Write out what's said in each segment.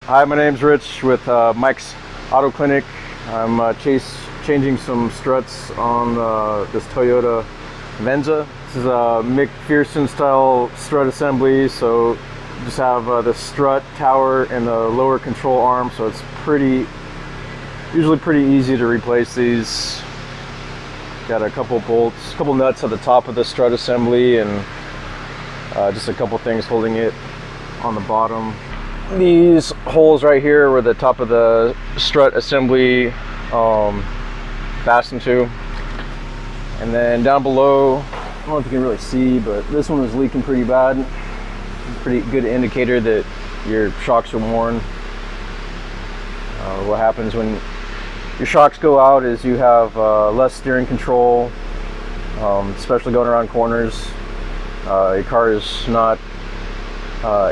Hi, my name's Rich with Mike's Auto Clinic. I'm changing some struts on this Toyota Venza. This is a McPherson style strut assembly, so just have the strut tower and the lower control arm, so it's usually pretty easy to replace these. Got a couple bolts, a couple nuts at the top of the strut assembly, and just a couple things holding it on the bottom. These holes right here where the top of the strut assembly fastened to, and then down below, I don't know if you can really see, but this one was leaking pretty bad. Pretty good indicator that your shocks are worn. What happens when your shocks go out is you have less steering control, especially going around corners. Your car is not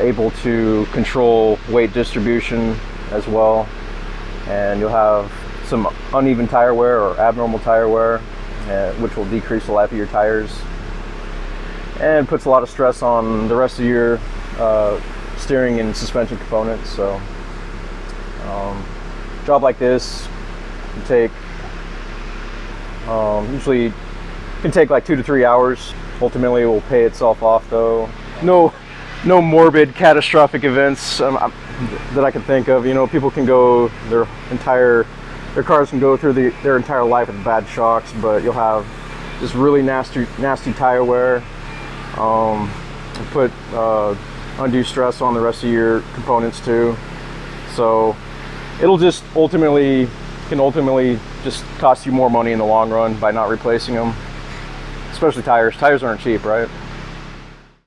able to control weight distribution as well, and you'll have some uneven tire wear or abnormal tire wear, which will decrease the life of your tires and puts a lot of stress on the rest of your steering and suspension components. So job like this can take usually can take like 2 to 3 hours. Ultimately it will pay itself off though. No morbid catastrophic events that I can think of. You know, people can go their cars can go through their entire life with bad shocks, but you'll have just really nasty tire wear, put undue stress on the rest of your components too. So it'll just ultimately just cost you more money in the long run by not replacing them, especially tires. Tires aren't cheap, right?